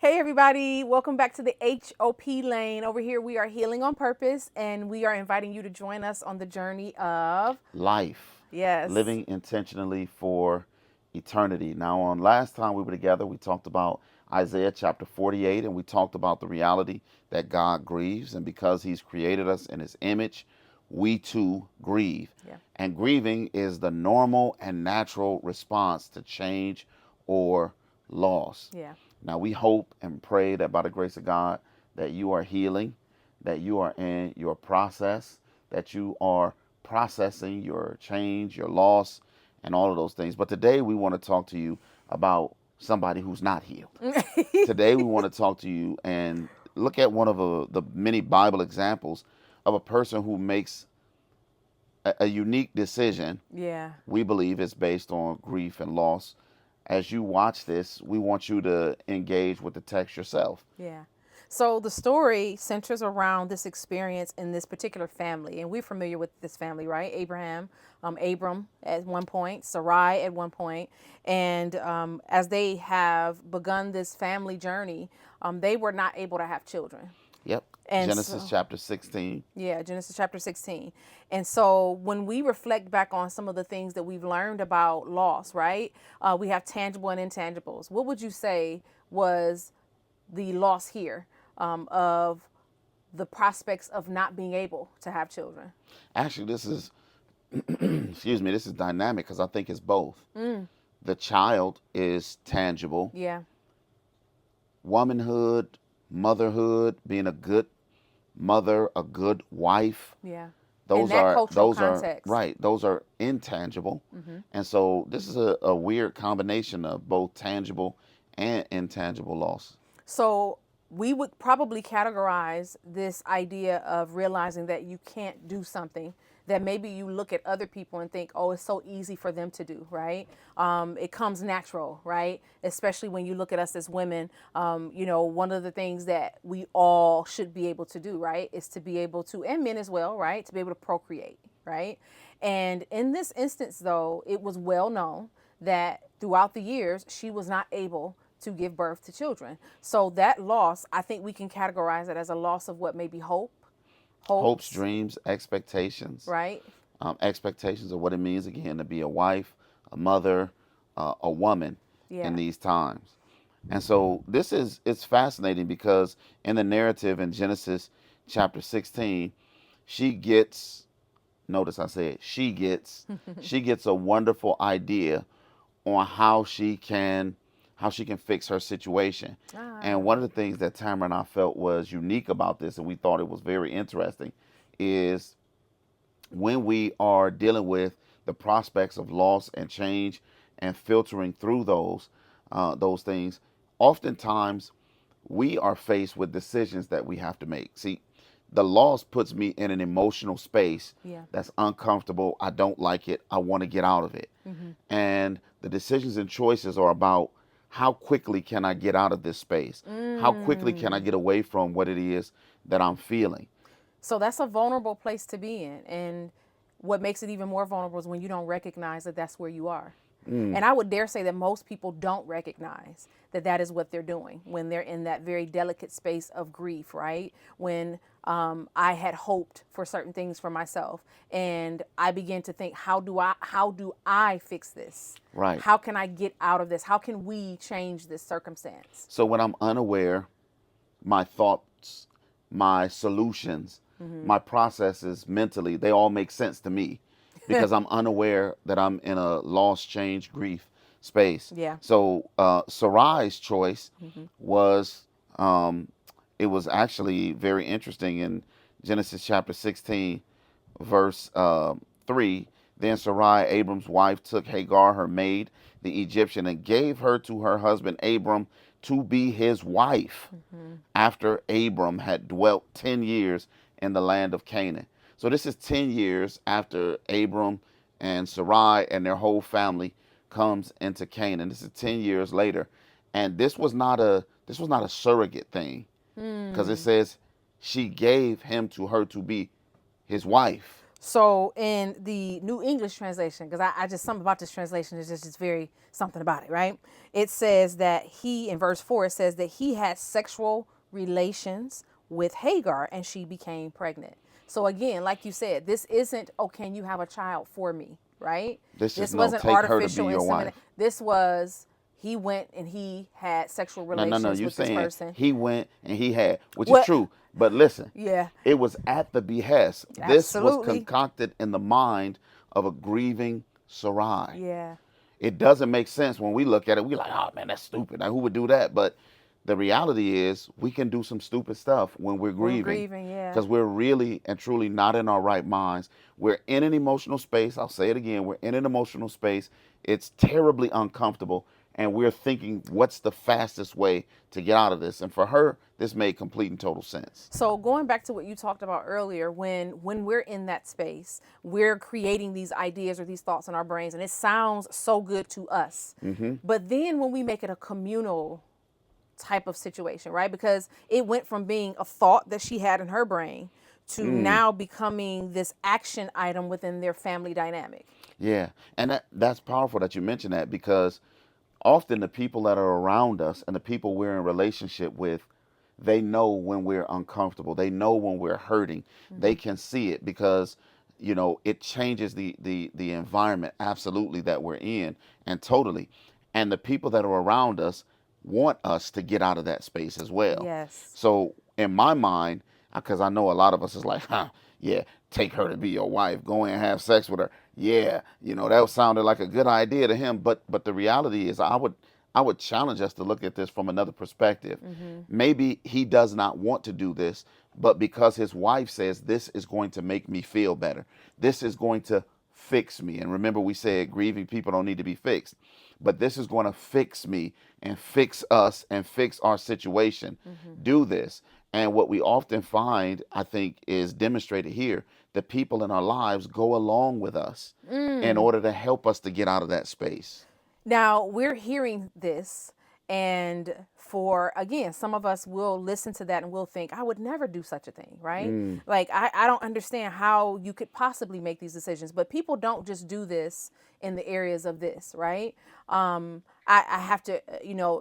Hey everybody, welcome back to the H.O.P Lane. Over here we are healing on purpose and we are inviting you to join us on the journey of Life, yes. living intentionally for eternity. Now, on last time we were together, we talked about Isaiah chapter 48, and we talked about the reality that God grieves, and because He's created us in His image, we too grieve. Yeah. And grieving is the normal and natural response to change or loss. Yeah. Now, we hope and pray that by the grace of God, that you are healing, that you are in your process, that you are processing your change, your loss, and all of those things. But today we want to talk to you about somebody who's not healed. Today we want to talk to you and look at one of the many Bible examples of a person who makes a unique decision. Yeah. We believe is based on grief and loss. As you watch this, we want you to engage with the text yourself. Yeah. So the story centers around this experience in this particular family, and we're familiar with this family, right? Abram at one point, Sarai at one point, and as they have begun this family journey, they were not able to have children. Yep. And Genesis so, chapter 16. yeah, Genesis chapter 16. And so when we reflect back on some of the things that we've learned about loss, right? We have tangible and intangibles. What would you say was the loss here of the prospects of not being able to have children? Actually, this is, excuse me, this is dynamic because I think it's both. The child is tangible. Yeah, Womanhood, motherhood, being a good mother, a good wife, yeah. In those that are cultural those are context. right. Those are intangible, and so this is a weird combination of both tangible and intangible loss. So we would probably categorize this idea of realizing that you can't do something that maybe you look at other people and think, oh, it's so easy for them to do, right? It comes natural, right? Especially when you look at us as women, one of the things that we all should be able to do, right, is to be able to, and men as well, right, to be able to procreate, right? And in this instance, though, it was well known that throughout the years, she was not able to give birth to children. So that loss, I think we can categorize it as a loss of what maybe Hopes, hopes, dreams, expectations, right? expectations of what it means again to be a wife, a mother, a woman in Yeah. these times. And so this is it's fascinating because in the narrative in Genesis chapter 16, she gets notice I said she gets a wonderful idea on how she can fix her situation. And Ah, one of the things that Tamara and I felt was unique about this and we thought it was very interesting is when we are dealing with the prospects of loss and change and filtering through those things, oftentimes we are faced with decisions that we have to make. See, the loss puts me in an emotional space yeah. that's uncomfortable. I don't like it. I want to get out of it. And the decisions and choices are about how quickly can I get out of this space? How quickly can I Mm. get away from what it is that I'm feeling? So that's a vulnerable place to be in. And what makes it even more vulnerable is when you don't recognize that that's where you are. And I would dare say that most people don't recognize that that is what they're doing when they're in that very delicate space of grief, right? When I had hoped for certain things for myself, and I began to think, how do I fix this? Right. How can I get out of this? How can we change this circumstance? So when I'm unaware, my thoughts, my solutions, my processes mentally, they all make sense to me because I'm unaware that I'm in a loss, change, grief space. Yeah. So Sarai's choice was, it was actually very interesting in Genesis chapter 16, verse 3. Then Sarai, Abram's wife, took Hagar, her maid, the Egyptian, and gave her to her husband Abram to be his wife after Abram had dwelt 10 years in the land of Canaan. So this is 10 years after Abram and Sarai and their whole family comes into Canaan. This is 10 years later. And this was not a surrogate thing because it says she gave him to her to be his wife. So in the New English translation, because I just something about this translation is just very something about it, right? It says that he in verse 4 it says that he had sexual relations with Hagar and she became pregnant. So again, like you said, this isn't, oh, can you have a child for me, right? This is This no, wasn't take her to be artificial your insemination. wife. This was he went and he had sexual No, no, no. relations You with this saying person. he went and he had, which is What? true. But listen, Yeah, it was at the behest. This was absolutely. concocted in the mind of a grieving Sarai. Yeah. It doesn't make sense when we look at it. We like, oh man, that's stupid. Now, who would do that? But the reality is, we can do some stupid stuff when we're When we're grieving, grieving, yeah. because we're really and truly not in our right minds. We're in an emotional space. I'll say it again. We're in an emotional space. It's terribly uncomfortable, and we're thinking, what's the fastest way to get out of this? And for her, this made complete and total sense. So going back to what you talked about earlier, when we're in that space, we're creating these ideas or these thoughts in our brains, and it sounds so good to us. But then when we make it a communal type of situation, right? Because it went from being a thought that she had in her brain to now becoming this action item within their family dynamic. Yeah, and that's powerful that you mentioned that, because often the people that are around us and the people we're in relationship with, they know when we're uncomfortable. They know when we're hurting. They can see it, because it changes the environment absolutely that we're in, and totally. And the people that are around us want us to get out of that space as well. Yes. So in my mind, because I know a lot of us is like, huh, yeah, take her to be your wife, go in and have sex with her. Yeah, that sounded like a good idea to him. But the reality is, I would challenge us to look at this from another perspective. Maybe he does not want to do this, but because his wife says this is going to make me feel better, this is going to fix me. And remember, we said grieving people don't need to be fixed, but this is going to fix me and fix us and fix our situation. Do this. And what we often find, I think, is demonstrated here. The people in our lives go along with us in order to help us to get out of that space. Now we're hearing this, and for again, some of us will listen to that and we'll think, I would never do such a thing, right? Like, I don't understand how you could possibly make these decisions, but people don't just do this in the areas of this, right? I have to,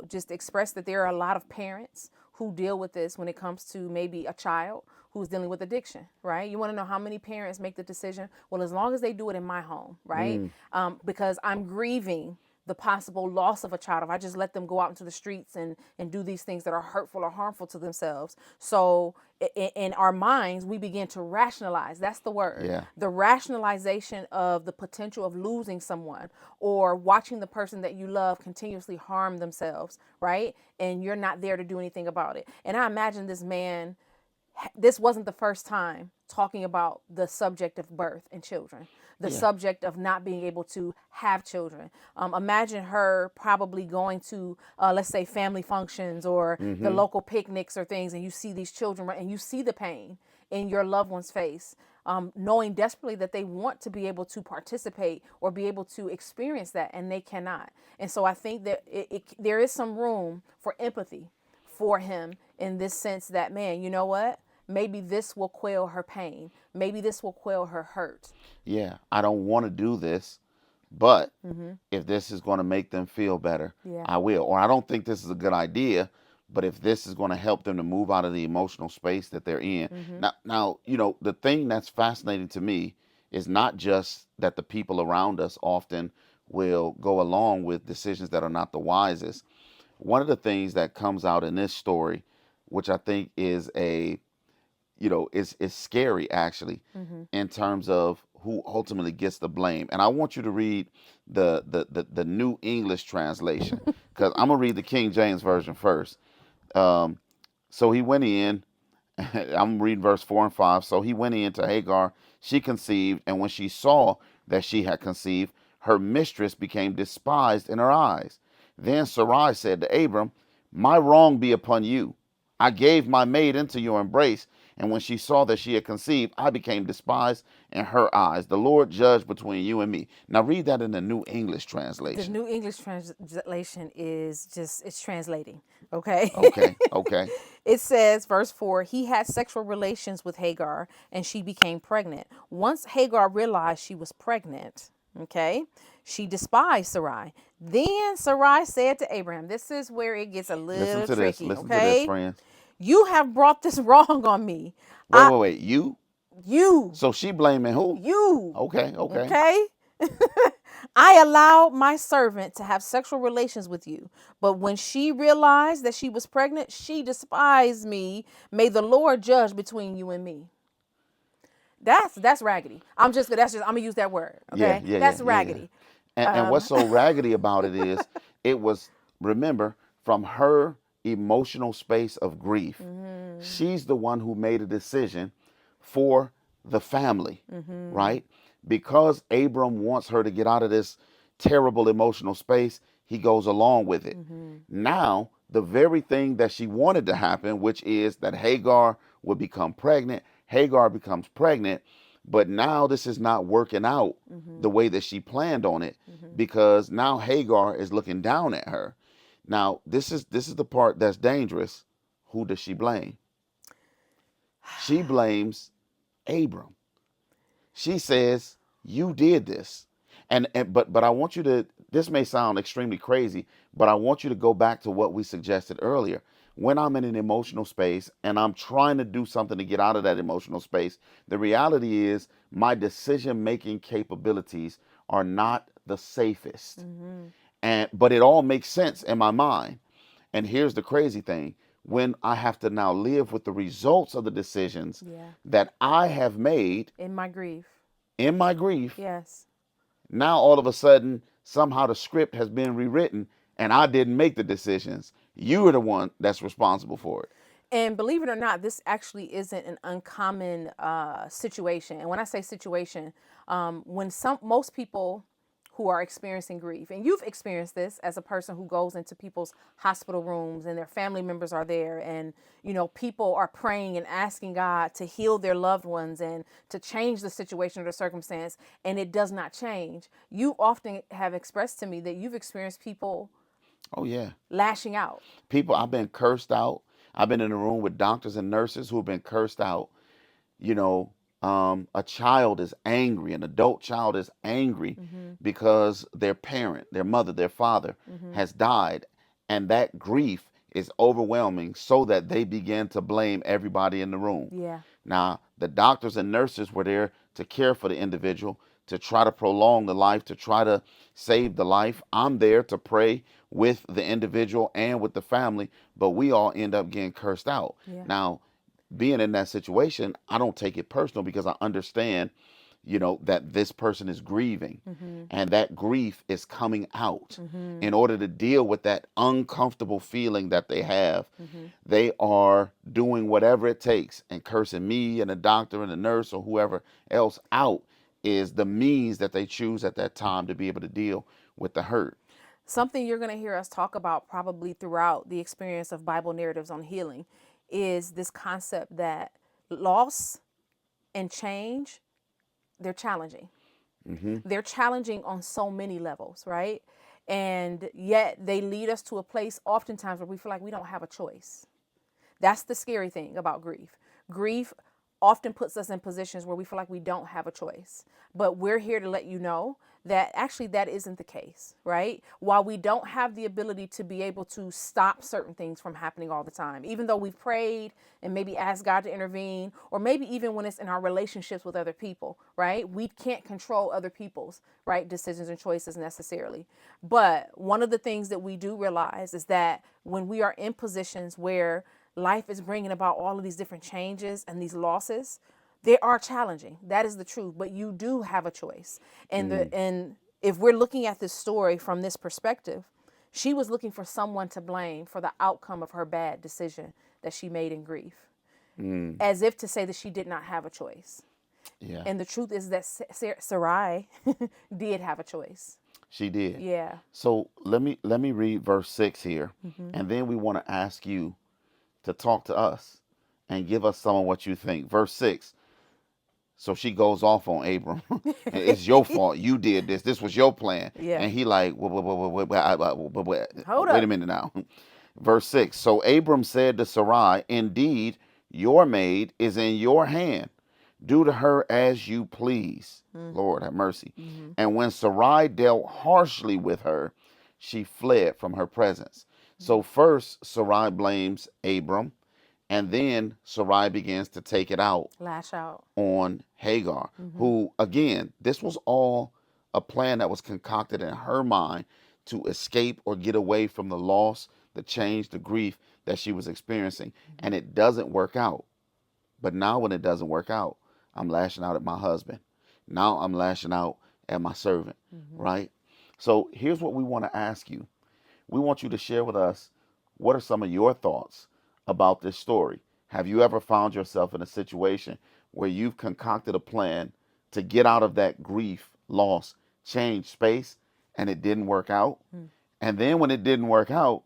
just express that there are a lot of parents who deal with this when it comes to maybe a child who's dealing with addiction, right? You want to know how many parents make the decision, well, as long as they do it in my home, right? Because I'm grieving the possible loss of a child if I just let them go out into the streets and do these things that are hurtful or harmful to themselves. So in our minds, we begin to rationalize. That's the word. Yeah. The rationalization of the potential of losing someone or watching the person that you love continuously harm themselves, right? And you're not there to do anything about it. And I imagine this man, this wasn't the first time talking about the subject of birth and children, the Yeah. subject of not being able to have children. Imagine her probably going to, let's say, family functions or the local picnics or things, and you see these children and you see the pain in your loved one's face, knowing desperately that they want to be able to participate or be able to experience that, and they cannot. And so I think that there is some room for empathy for him in this sense that, man, you know what? Maybe this will quell her pain. Maybe this will quell her hurt. Yeah, I don't want to do this, but if this is going to make them feel better, Yeah. I will. Or I don't think this is a good idea, but if this is going to help them to move out of the emotional space that they're in. Now, the thing that's fascinating to me is not just that the people around us often will go along with decisions that are not the wisest. One of the things that comes out in this story, which I think is is scary actually, in terms of who ultimately gets the blame. And I want you to read the New English translation, because I'm gonna read the King James version first. Um, so he went in. I'm reading verse 4 and 5. So he went in to Hagar. She conceived, and when she saw that she had conceived, her mistress became despised in her eyes. Then Sarai said to Abram, "My wrong be upon you. I gave my maid into your embrace, And when she saw that she had conceived, I became despised in her eyes. The Lord judged between you and me. Now read that in the New English The translation. New English translation is just, it's translating. Okay. Okay, okay. It says, verse 4, he had sexual relations with Hagar and she became pregnant. Once Hagar realized she was pregnant, okay, she despised Sarai. Then Sarai said to Abraham, this is where it gets a Listen little to this. tricky, Listen to this, okay? friends. You have brought this wrong on me. Wait, I, wait, wait. You? you, So she blaming who? you, Okay, okay. okay? I allowed my servant to have sexual relations with you, but when she realized that she was pregnant, she despised me. May the Lord judge between you and me. That's raggedy. I'm gonna use that word. Yeah, Okay, yeah, yeah, that's yeah, yeah. raggedy. And what's so raggedy about it is it was, remember, from her emotional space of grief. She's the one who made a decision for the family, right? Because Abram wants her to get out of this terrible emotional space, he goes along with it. Now, the very thing that she wanted to happen, which is that Hagar would become pregnant, Hagar becomes pregnant, but now this is not working out the way that she planned on it, because now Hagar is looking down at her. Now, this is the part that's dangerous. Who does she blame? She blames Abram. She says, "You did this." But I want you to, this may sound extremely crazy, but I want you to go back to what we suggested earlier. When I'm in an emotional space and I'm trying to do something to get out of that emotional space, the reality is my decision making capabilities are not the safest. But it all makes sense in my mind. And here's the crazy thing. When I have to now live with the results of the decisions Yeah. that I have made In my grief. in my grief, Yes. now all of a sudden, somehow the script has been rewritten and I didn't make the decisions. You are the one that's responsible for it. And believe it or not, this actually isn't an uncommon situation. And when I say situation, when most people who are experiencing grief, and you've experienced this as a person who goes into people's hospital rooms and their family members are there, and people are praying and asking God to heal their loved ones and to change the situation or the circumstance, and it does not change. You often have expressed to me that you've experienced people Oh, yeah. lashing out. People, I've been cursed out. I've been in a room with doctors and nurses who've been cursed out. You know, a child is angry, an adult child is angry because their parent, their mother, their father has died. And that grief is overwhelming so that they begin to blame everybody in the room. Yeah. Now, the doctors and nurses were there to care for the individual, to try to prolong the life, to try to save the life. I'm there to pray with the individual and with the family, but we all end up getting cursed out. Yeah. Now, being in that situation, I don't take it personal because I understand, that this person is grieving and that grief is coming out. In order to deal with that uncomfortable feeling that they have, they are doing whatever it takes, and cursing me and the doctor and the nurse or whoever else out is the means that they choose at that time to be able to deal with the hurt. Something you're going to hear us talk about probably throughout the experience of Bible narratives on healing is this concept that loss and change, they're challenging. They're challenging on so many levels, right? And yet they lead us to a place oftentimes where we feel like we don't have a choice. That's the scary thing about grief. Grief often puts us in positions where we feel like we don't have a choice. But we're here to let you know that actually that isn't the case, right? While we don't have the ability to be able to stop certain things from happening all the time, even though we've prayed and maybe asked God to intervene, or maybe even when it's in our relationships with other people, right? We can't control other people's, right, decisions and choices necessarily. But one of the things that we do realize is that when we are in positions where life is bringing about all of these different changes and these losses, they are challenging. That is the truth. But you do have a choice. And if we're looking at this story from this perspective, she was looking for someone to blame for the outcome of her bad decision that she made in grief, as if to say that she did not have a choice. Yeah, And the truth is that Sarai did have a choice. she did. Yeah. So let me read verse 6 here, and then we want to ask you to talk to us and give us some of what you think. Verse 6. So she goes off on Abram. It's your fault. You did this. This was your plan. Yeah. And he like, Hold wait a up. minute now. Verse 6. So Abram said to Sarai, indeed, your maid is in your hand. Do to her as you please. Lord have mercy. Mm-hmm. And when Sarai dealt harshly with her, she fled from her presence. So first Sarai blames Abram, and then Sarai begins to take it out Lash out. on Hagar, who, again, this was all a plan that was concocted in her mind to escape or get away from the loss, the change, the grief that she was experiencing. And it doesn't work out. But now, when it doesn't work out, I'm lashing out at my husband. Now I'm lashing out at my servant, right? So here's what we want to ask you. We want you to share with us, what are some of your thoughts about this story? Have you ever found yourself in a situation where you've concocted a plan to get out of that grief, loss, change space, and it didn't work out? And then when it didn't work out,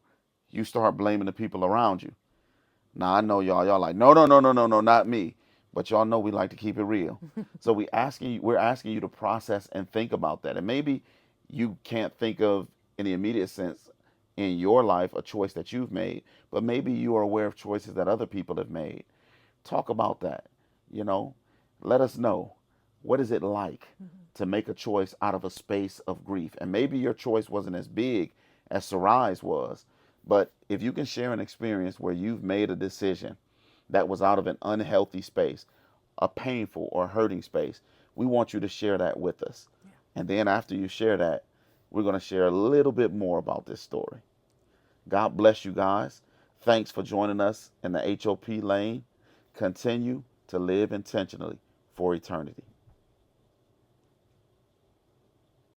you start blaming the people around you. Now I know y'all like, no, no, no, no, no, no, not me. But y'all know we like to keep it real. So we're asking you to process and think about that. And maybe you can't think of in the immediate sense in your life a choice that you've made, but maybe you are aware of choices that other people have made. Talk about that. You know, let us know, what is it like to make a choice out of a space of grief? And maybe your choice wasn't as big as Sarai's was, but if you can share an experience where you've made a decision that was out of an unhealthy space, a painful or hurting space, we want you to share that with us. And then after you share that, we're going to share a little bit more about this story. God bless you guys. Thanks for joining us in the H.O.P Lane. Continue to live intentionally for eternity.